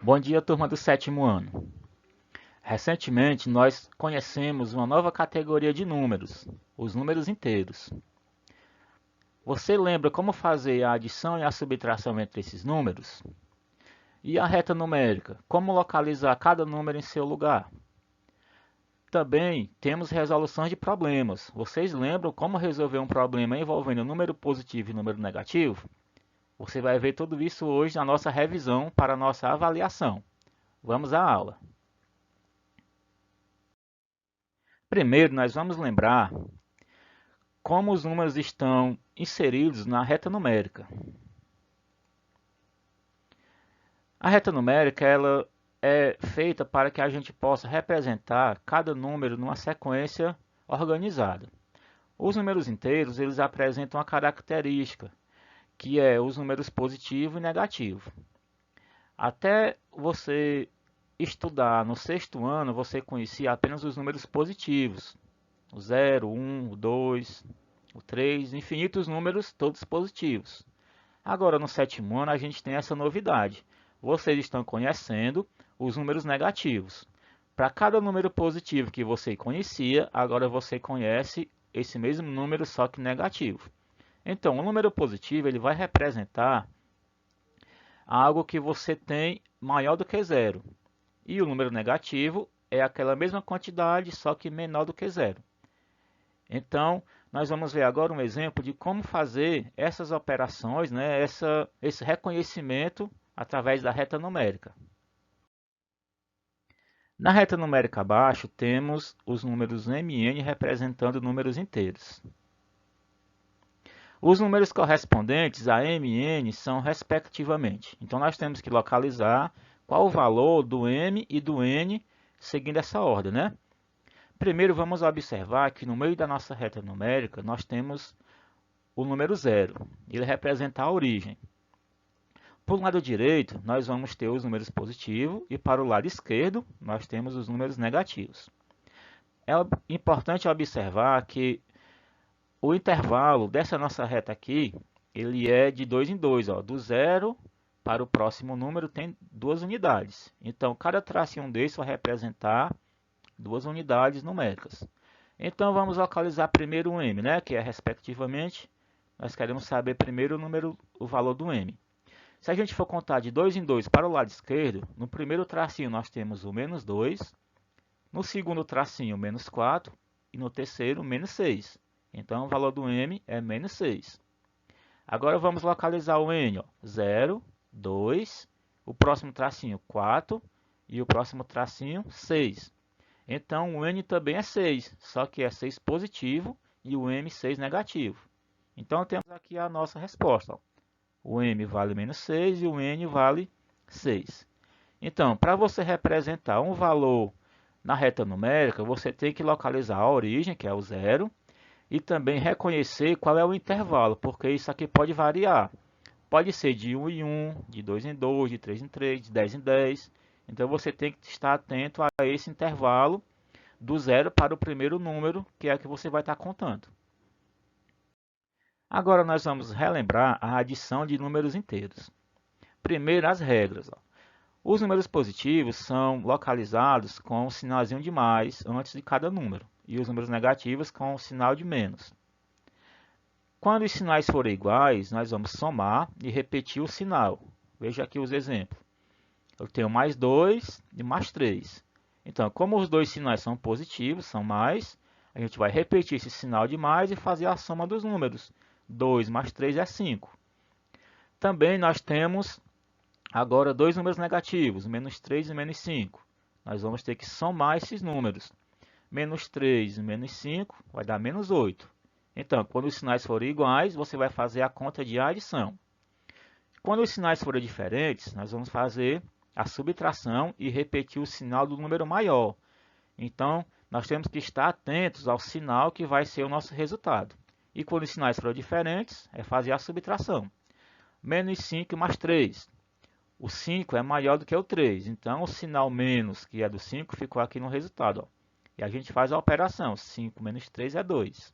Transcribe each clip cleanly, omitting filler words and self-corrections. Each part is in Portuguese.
Bom dia, turma do sétimo ano. Recentemente, nós conhecemos uma nova categoria de números, os números inteiros. Você lembra como fazer a adição e a subtração entre esses números? E a reta numérica, como localizar cada número em seu lugar? Também temos resoluções de problemas. Vocês lembram como resolver um problema envolvendo número positivo e número negativo? Você vai ver tudo isso hoje na nossa revisão para a nossa avaliação. Vamos à aula. Primeiro, nós vamos lembrar como os números estão inseridos na reta numérica. A reta numérica ela é feita para que a gente possa representar cada número numa sequência organizada. Os números inteiros eles apresentam uma característica, que é os números positivo e negativo. Até você estudar no sexto ano, você conhecia apenas os números positivos, o 0, 1, o 2, o 3, infinitos números todos positivos. Agora, no sétimo ano, a gente tem essa novidade. Vocês estão conhecendo os números negativos. Para cada número positivo que você conhecia, agora você conhece esse mesmo número, só que negativo. Então, o número positivo ele vai representar algo que você tem maior do que zero. E o número negativo é aquela mesma quantidade, só que menor do que zero. Então, nós vamos ver agora um exemplo de como fazer essas operações, né, esse reconhecimento através da reta numérica. Na reta numérica abaixo, temos os números mn representando números inteiros. Os números correspondentes a mn são respectivamente. Então, nós temos que localizar qual o valor do m e do n seguindo essa ordem, né? Primeiro, vamos observar que no meio da nossa reta numérica, nós temos o número zero. Ele representa a origem. Para o lado direito, nós vamos ter os números positivos e para o lado esquerdo, nós temos os números negativos. É importante observar que o intervalo dessa nossa reta aqui, ele é de 2 em 2, ó, do zero para o próximo número tem 2 unidades. Então, cada tracinho desse vai representar 2 unidades numéricas. Então, vamos localizar primeiro o m, né, que é respectivamente, nós queremos saber primeiro o valor do m. Se a gente for contar de 2 em 2 para o lado esquerdo, no primeiro tracinho nós temos o menos 2, no segundo tracinho o menos 4 e no terceiro menos 6. Então o valor do m é menos 6. Agora vamos localizar o n, ó, 0, 2, o próximo tracinho 4 e o próximo tracinho 6. Então o n também é 6, só que é 6 positivo e o m 6 negativo. Então temos aqui a nossa resposta. Ó. O m vale menos 6 e o n vale 6. Então, para você representar um valor na reta numérica, você tem que localizar a origem, que é o zero, e também reconhecer qual é o intervalo, porque isso aqui pode variar. Pode ser de 1 em 1, de 2 em 2, de 3 em 3, de 10 em 10. Então, você tem que estar atento a esse intervalo do zero para o primeiro número, que é o que você vai estar contando. Agora nós vamos relembrar a adição de números inteiros. Primeiro, as regras. Ó. Os números positivos são localizados com o sinalzinho de mais antes de cada número, e os números negativos com o sinal de menos. Quando os sinais forem iguais, nós vamos somar e repetir o sinal. Veja aqui os exemplos. Eu tenho mais 2 e mais 3. Então, como os dois sinais são positivos, são mais, a gente vai repetir esse sinal de mais e fazer a soma dos números. 2 mais 3 é 5. Também nós temos agora dois números negativos, menos 3 e menos 5. Nós vamos ter que somar esses números. Menos 3 e menos 5 vai dar menos 8. Então, quando os sinais forem iguais, você vai fazer a conta de adição. Quando os sinais forem diferentes, nós vamos fazer a subtração e repetir o sinal do número maior. Então, nós temos que estar atentos ao sinal que vai ser o nosso resultado. E quando os sinais forem diferentes, é fazer a subtração. Menos 5 mais 3. O 5 é maior do que o 3, então o sinal menos, que é do 5, ficou aqui no resultado. Ó. E a gente faz a operação, 5 menos 3 é 2.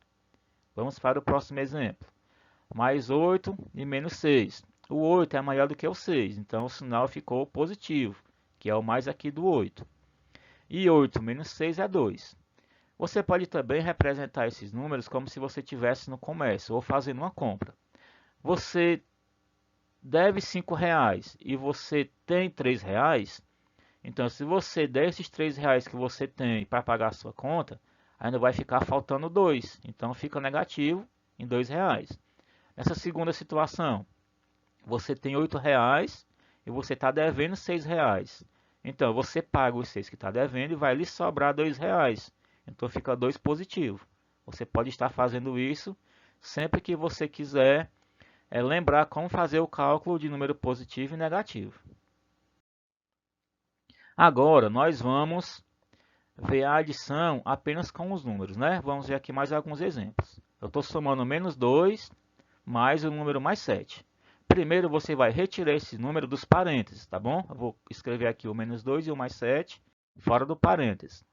Vamos para o próximo exemplo. Mais 8 e menos 6. O 8 é maior do que o 6, então o sinal ficou positivo. que é o mais aqui do 8. E 8 menos 6 é 2. Você pode também representar esses números como se você estivesse no comércio ou fazendo uma compra. Você deve R$5 e você tem R$3, então se você der esses R$3 que você tem para pagar a sua conta, ainda vai ficar faltando 2, então fica negativo em R$2. Nessa segunda situação, você tem R$8 e você está devendo R$6. Então você paga os 6 que está devendo e vai lhe sobrar R$2. Então fica 2 positivo. Você pode estar fazendo isso sempre que você quiser lembrar como fazer o cálculo de número positivo e negativo. Agora nós vamos ver a adição apenas com os números, né? Vamos ver aqui mais alguns exemplos. Eu estou somando menos 2 mais o número mais 7. Primeiro você vai retirar esse número dos parênteses, tá bom? Eu vou escrever aqui o menos 2 e o mais 7 fora do parênteses.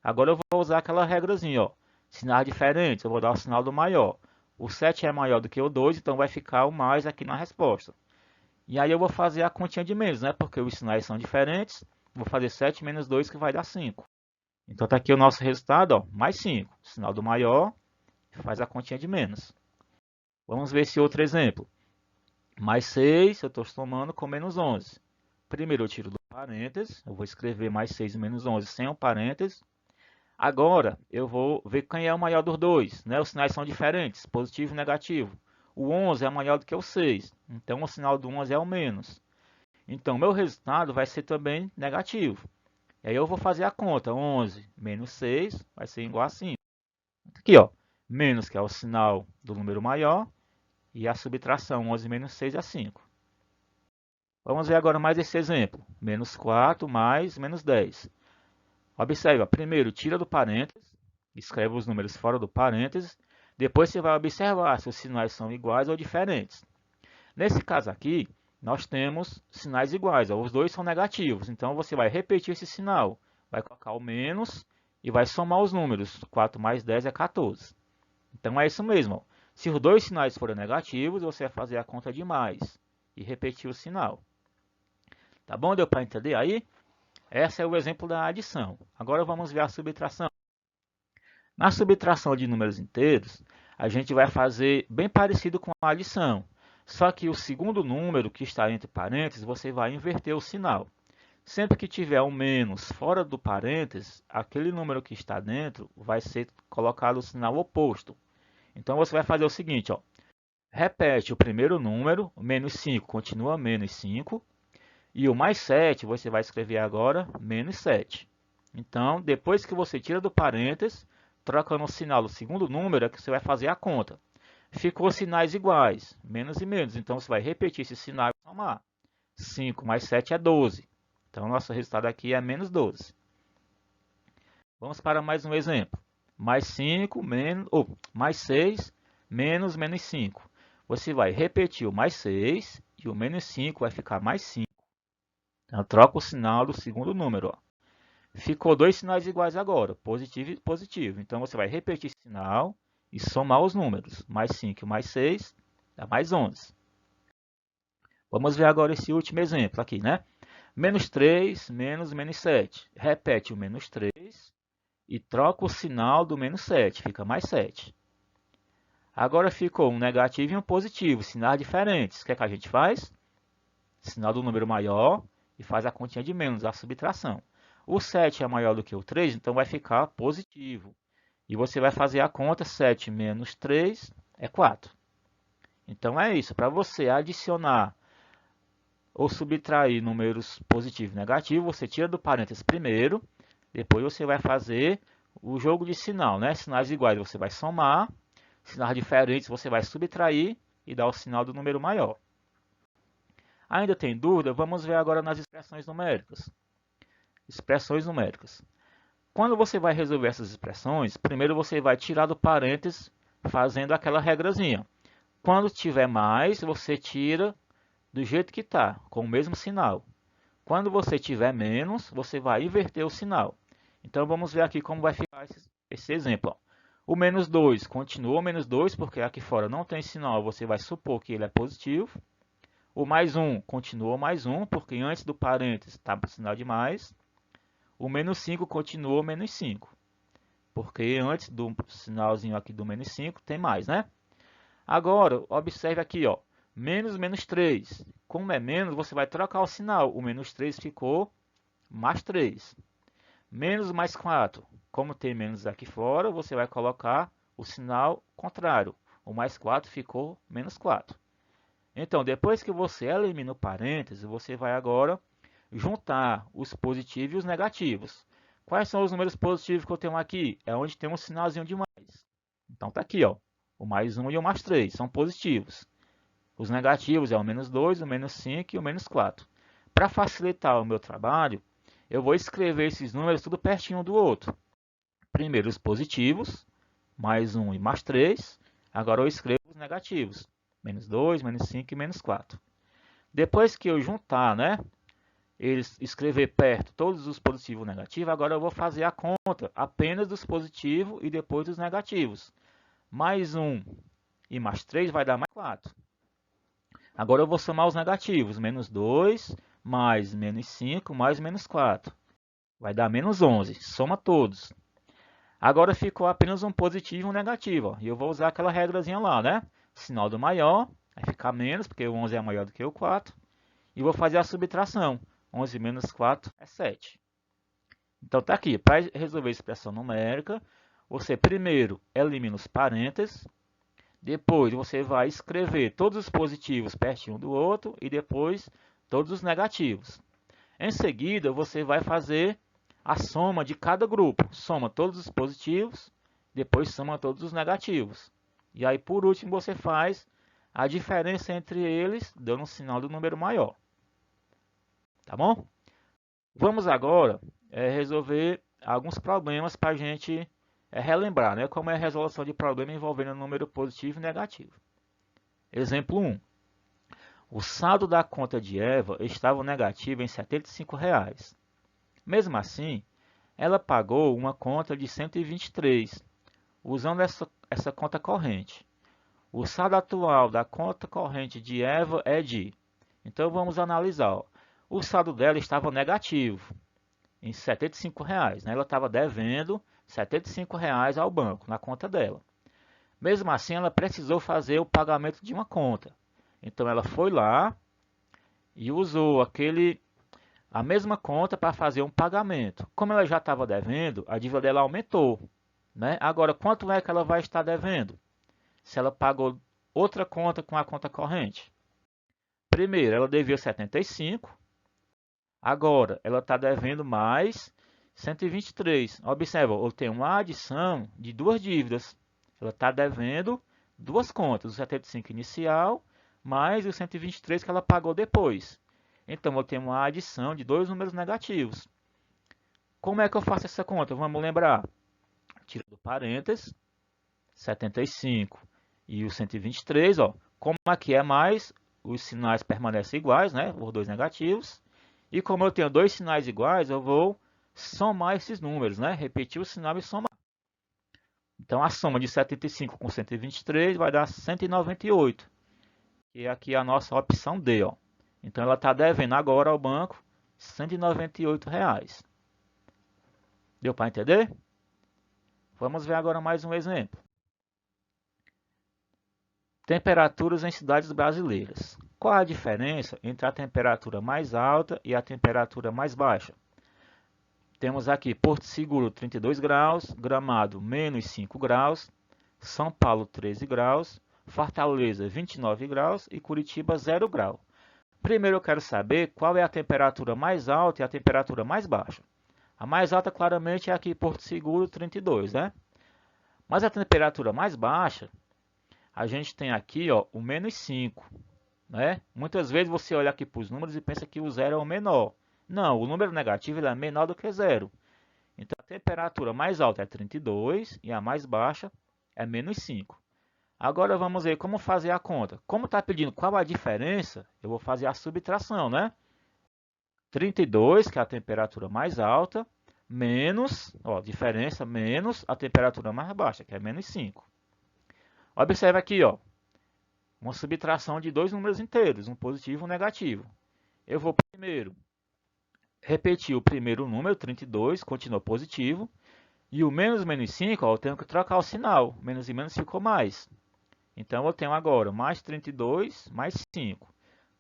Agora eu vou usar aquela regrazinha, ó. Sinais diferentes, eu vou dar o sinal do maior. O 7 é maior do que o 2, então vai ficar o mais aqui na resposta. E aí eu vou fazer a continha de menos, né? Porque os sinais são diferentes. Vou fazer 7 menos 2 que vai dar 5. Então está aqui o nosso resultado, ó, mais 5. Sinal do maior faz a continha de menos. Vamos ver esse outro exemplo. Mais 6, eu estou somando com menos 11. Primeiro eu tiro do parênteses, eu vou escrever mais 6 menos 11 sem o parênteses. Agora, eu vou ver quem é o maior dos dois, né? Os sinais são diferentes, positivo e negativo. O 11 é maior do que o 6, então o sinal do 11 é o menos. Então, meu resultado vai ser também negativo. E aí eu vou fazer a conta, 11 menos 6 vai ser igual a 5. Aqui, ó, menos que é o sinal do número maior, e a subtração, 11 menos 6 é 5. Vamos ver agora mais esse exemplo, menos 4 mais menos 10. Observe, ó, primeiro tira do parênteses, escreve os números fora do parênteses, depois você vai observar se os sinais são iguais ou diferentes. Nesse caso aqui, nós temos sinais iguais, ó, os dois são negativos, então você vai repetir esse sinal, vai colocar o menos e vai somar os números, 4 mais 10 é 14. Então é isso mesmo, ó. Se os dois sinais forem negativos, você vai fazer a conta de mais e repetir o sinal. Tá bom? Deu para entender aí? Esse é o exemplo da adição. Agora vamos ver a subtração. Na subtração de números inteiros, a gente vai fazer bem parecido com a adição. Só que o segundo número que está entre parênteses, você vai inverter o sinal. Sempre que tiver um menos fora do parênteses, aquele número que está dentro vai ser colocado o sinal oposto. Então você vai fazer o seguinte, ó. Repete o primeiro número, menos 5 continua menos 5. E o mais 7, você vai escrever agora menos 7. Então, depois que você tira do parênteses, trocando o sinal do segundo número, é que você vai fazer a conta. Ficou sinais iguais, menos e menos. Então, você vai repetir esse sinal e somar. 5 mais 7 é 12. Então, nosso resultado aqui é menos 12. Vamos para mais um exemplo. Mais 5, mais 6, menos 5. Você vai repetir o mais 6 e o menos 5 vai ficar mais 5. Então, troca o sinal do segundo número. Ó. Ficou dois sinais iguais agora, positivo e positivo. Então, você vai repetir esse sinal e somar os números. Mais 5 e mais 6 dá mais 11. Vamos ver agora esse último exemplo aqui, né? Menos 3, menos 7. Repete o menos 3 e troca o sinal do menos 7. Fica mais 7. Agora ficou um negativo e um positivo, sinais diferentes. O que é que a gente faz? Sinal do número maior e faz a continha de menos, a subtração. O 7 é maior do que o 3, então vai ficar positivo. E você vai fazer a conta, 7 menos 3 é 4. Então é isso, para você adicionar ou subtrair números positivos e negativos, você tira do parênteses primeiro, depois você vai fazer o jogo de sinal, né? Sinais iguais você vai somar, sinais diferentes você vai subtrair e dar o sinal do número maior. Ainda tem dúvida? Vamos ver agora nas expressões numéricas. Expressões numéricas. Quando você vai resolver essas expressões, primeiro você vai tirar do parênteses fazendo aquela regrazinha. Quando tiver mais, você tira do jeito que está, com o mesmo sinal. Quando você tiver menos, você vai inverter o sinal. Então vamos ver aqui como vai ficar esse exemplo. Ó. O menos 2 continua o menos 2, porque aqui fora não tem sinal, você vai supor que ele é positivo. O mais 1 continuou mais 1, porque antes do parênteses estava o sinal de mais. O menos 5 continuou menos 5, porque antes do sinalzinho aqui do menos 5 tem mais, né? Agora, observe aqui, ó, menos menos 3. Como é menos, você vai trocar o sinal. O menos 3 ficou mais 3. Menos mais 4. Como tem menos aqui fora, você vai colocar o sinal contrário. O mais 4 ficou menos 4. Então, depois que você elimina o parênteses, você vai agora juntar os positivos e os negativos. Quais são os números positivos que eu tenho aqui? É onde tem um sinalzinho de mais. Então, está aqui, ó, o mais 1 e o mais 3, são positivos. Os negativos é o menos 2, o menos 5 e o menos 4. Para facilitar o meu trabalho, eu vou escrever esses números tudo pertinho um do outro. Primeiro os positivos, mais 1 e mais 3. Agora eu escrevo os negativos, menos 2, menos 5 e menos 4. Depois que eu juntar, né, eles escrever perto todos os positivos e negativos, agora eu vou fazer a conta apenas dos positivos e depois dos negativos. Mais 1 e mais 3 vai dar mais 4. Agora eu vou somar os negativos, menos 2 mais menos 5 mais menos 4. Vai dar menos 11, soma todos. Agora ficou apenas um positivo e um negativo, ó. E eu vou usar aquela regrazinha lá, né? Sinal do maior, vai ficar menos, porque o 11 é maior do que o 4. E vou fazer a subtração. 11 menos 4 é 7. Então está aqui, para resolver a expressão numérica, você primeiro elimina os parênteses, depois você vai escrever todos os positivos pertinho do outro e depois todos os negativos. Em seguida, você vai fazer a soma de cada grupo. Soma todos os positivos, depois soma todos os negativos. E aí, por último, você faz a diferença entre eles, dando um sinal do número maior. Tá bom? Vamos agora resolver alguns problemas para a gente relembrar, né? Como é a resolução de problema envolvendo número positivo e negativo. Exemplo 1. O saldo da conta de Eva estava negativo em R$ 75. Mesmo assim, ela pagou uma conta de 123, usando essa conta corrente. O saldo atual da conta corrente de Eva é de... Então vamos analisar. Ó. O saldo dela estava negativo, em R$ 75, né? Ela estava devendo R$ 75 ao banco, na conta dela. Mesmo assim, ela precisou fazer o pagamento de uma conta. Então ela foi lá e usou a mesma conta para fazer um pagamento. Como ela já estava devendo, a dívida dela aumentou. Né? Agora, quanto é que ela vai estar devendo? Se ela pagou outra conta com a conta corrente. Primeiro, ela devia 75. Agora, ela está devendo mais 123. Observa, eu tenho uma adição de duas dívidas. Ela está devendo duas contas, o 75 inicial mais o 123 que ela pagou depois. Então, eu tenho uma adição de dois números negativos. Como é que eu faço essa conta? Vamos lembrar. Tira do parênteses, 75 e o 123. Ó. Como aqui é mais, os sinais permanecem iguais, né? Os dois negativos. E como eu tenho dois sinais iguais, eu vou somar esses números, né? Repetir o sinal e somar. Então, a soma de 75 com 123 vai dar 198. E aqui é a nossa opção D, ó. Então, ela está devendo agora ao banco R$ 198. Deu para entender? Vamos ver agora mais um exemplo. Temperaturas em cidades brasileiras. Qual a diferença entre a temperatura mais alta e a temperatura mais baixa? Temos aqui Porto Seguro 32 graus, Gramado menos 5 graus, São Paulo 13 graus, Fortaleza 29 graus e Curitiba 0 grau. Primeiro eu quero saber qual é a temperatura mais alta e a temperatura mais baixa. A mais alta claramente é aqui Porto Seguro 32, né? Mas a temperatura mais baixa, a gente tem aqui ó, o menos 5. Né? Muitas vezes você olha aqui para os números e pensa que o zero é o menor. Não, o número negativo ele é menor do que zero. Então a temperatura mais alta é 32 e a mais baixa é menos 5. Agora vamos ver como fazer a conta. Como está pedindo qual a diferença, eu vou fazer a subtração, né? 32, que é a temperatura mais alta, menos, ó, diferença, menos a temperatura mais baixa, que é menos 5. Observe aqui, ó. uma subtração de dois números inteiros, um positivo e um negativo. Eu vou primeiro repetir o primeiro número, 32, continua positivo. E o menos 5, ó, eu tenho que trocar o sinal. Menos e menos ficou mais. Então, eu tenho agora mais 32 mais 5.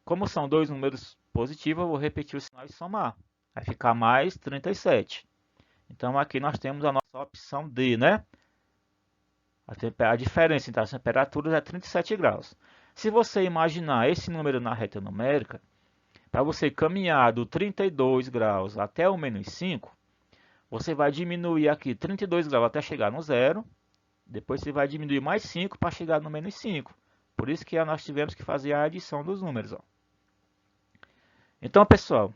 Como são dois números positivos, eu vou repetir o sinal e somar. Vai ficar mais 37. Então, aqui nós temos a nossa opção D, né? A diferença entre as temperaturas é 37 graus. Se você imaginar esse número na reta numérica, para você caminhar do 32 graus até o menos 5, você vai diminuir aqui 32 graus até chegar no zero. Depois você vai diminuir mais 5 para chegar no menos 5. Por isso que nós tivemos que fazer a adição dos números. Ó. Então, pessoal,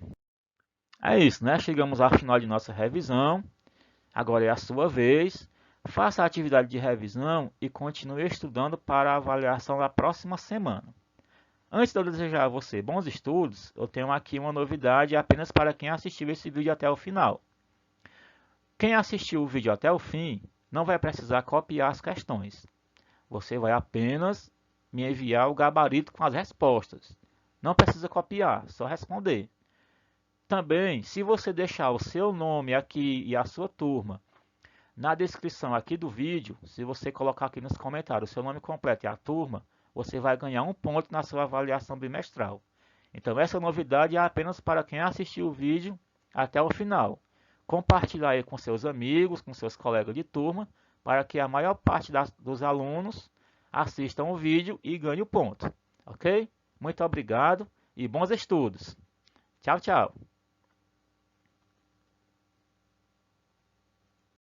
é isso, né? Chegamos ao final de nossa revisão. Agora é a sua vez. Faça a atividade de revisão e continue estudando para a avaliação da próxima semana. Antes de eu desejar a você bons estudos, eu tenho aqui uma novidade apenas para quem assistiu esse vídeo até o final. Quem assistiu o vídeo até o fim não vai precisar copiar as questões. Você vai apenas me enviar o gabarito com as respostas. Não precisa copiar, só responder. Também, se você deixar o seu nome aqui e a sua turma na descrição aqui do vídeo, se você colocar aqui nos comentários o seu nome completo e a turma, você vai ganhar 1 ponto na sua avaliação bimestral. Então, essa novidade é apenas para quem assistiu o vídeo até o final. Compartilhar aí com seus amigos, com seus colegas de turma, para que a maior parte dos alunos assistam o vídeo e ganhem o ponto. Ok? Muito obrigado e bons estudos. Tchau, tchau.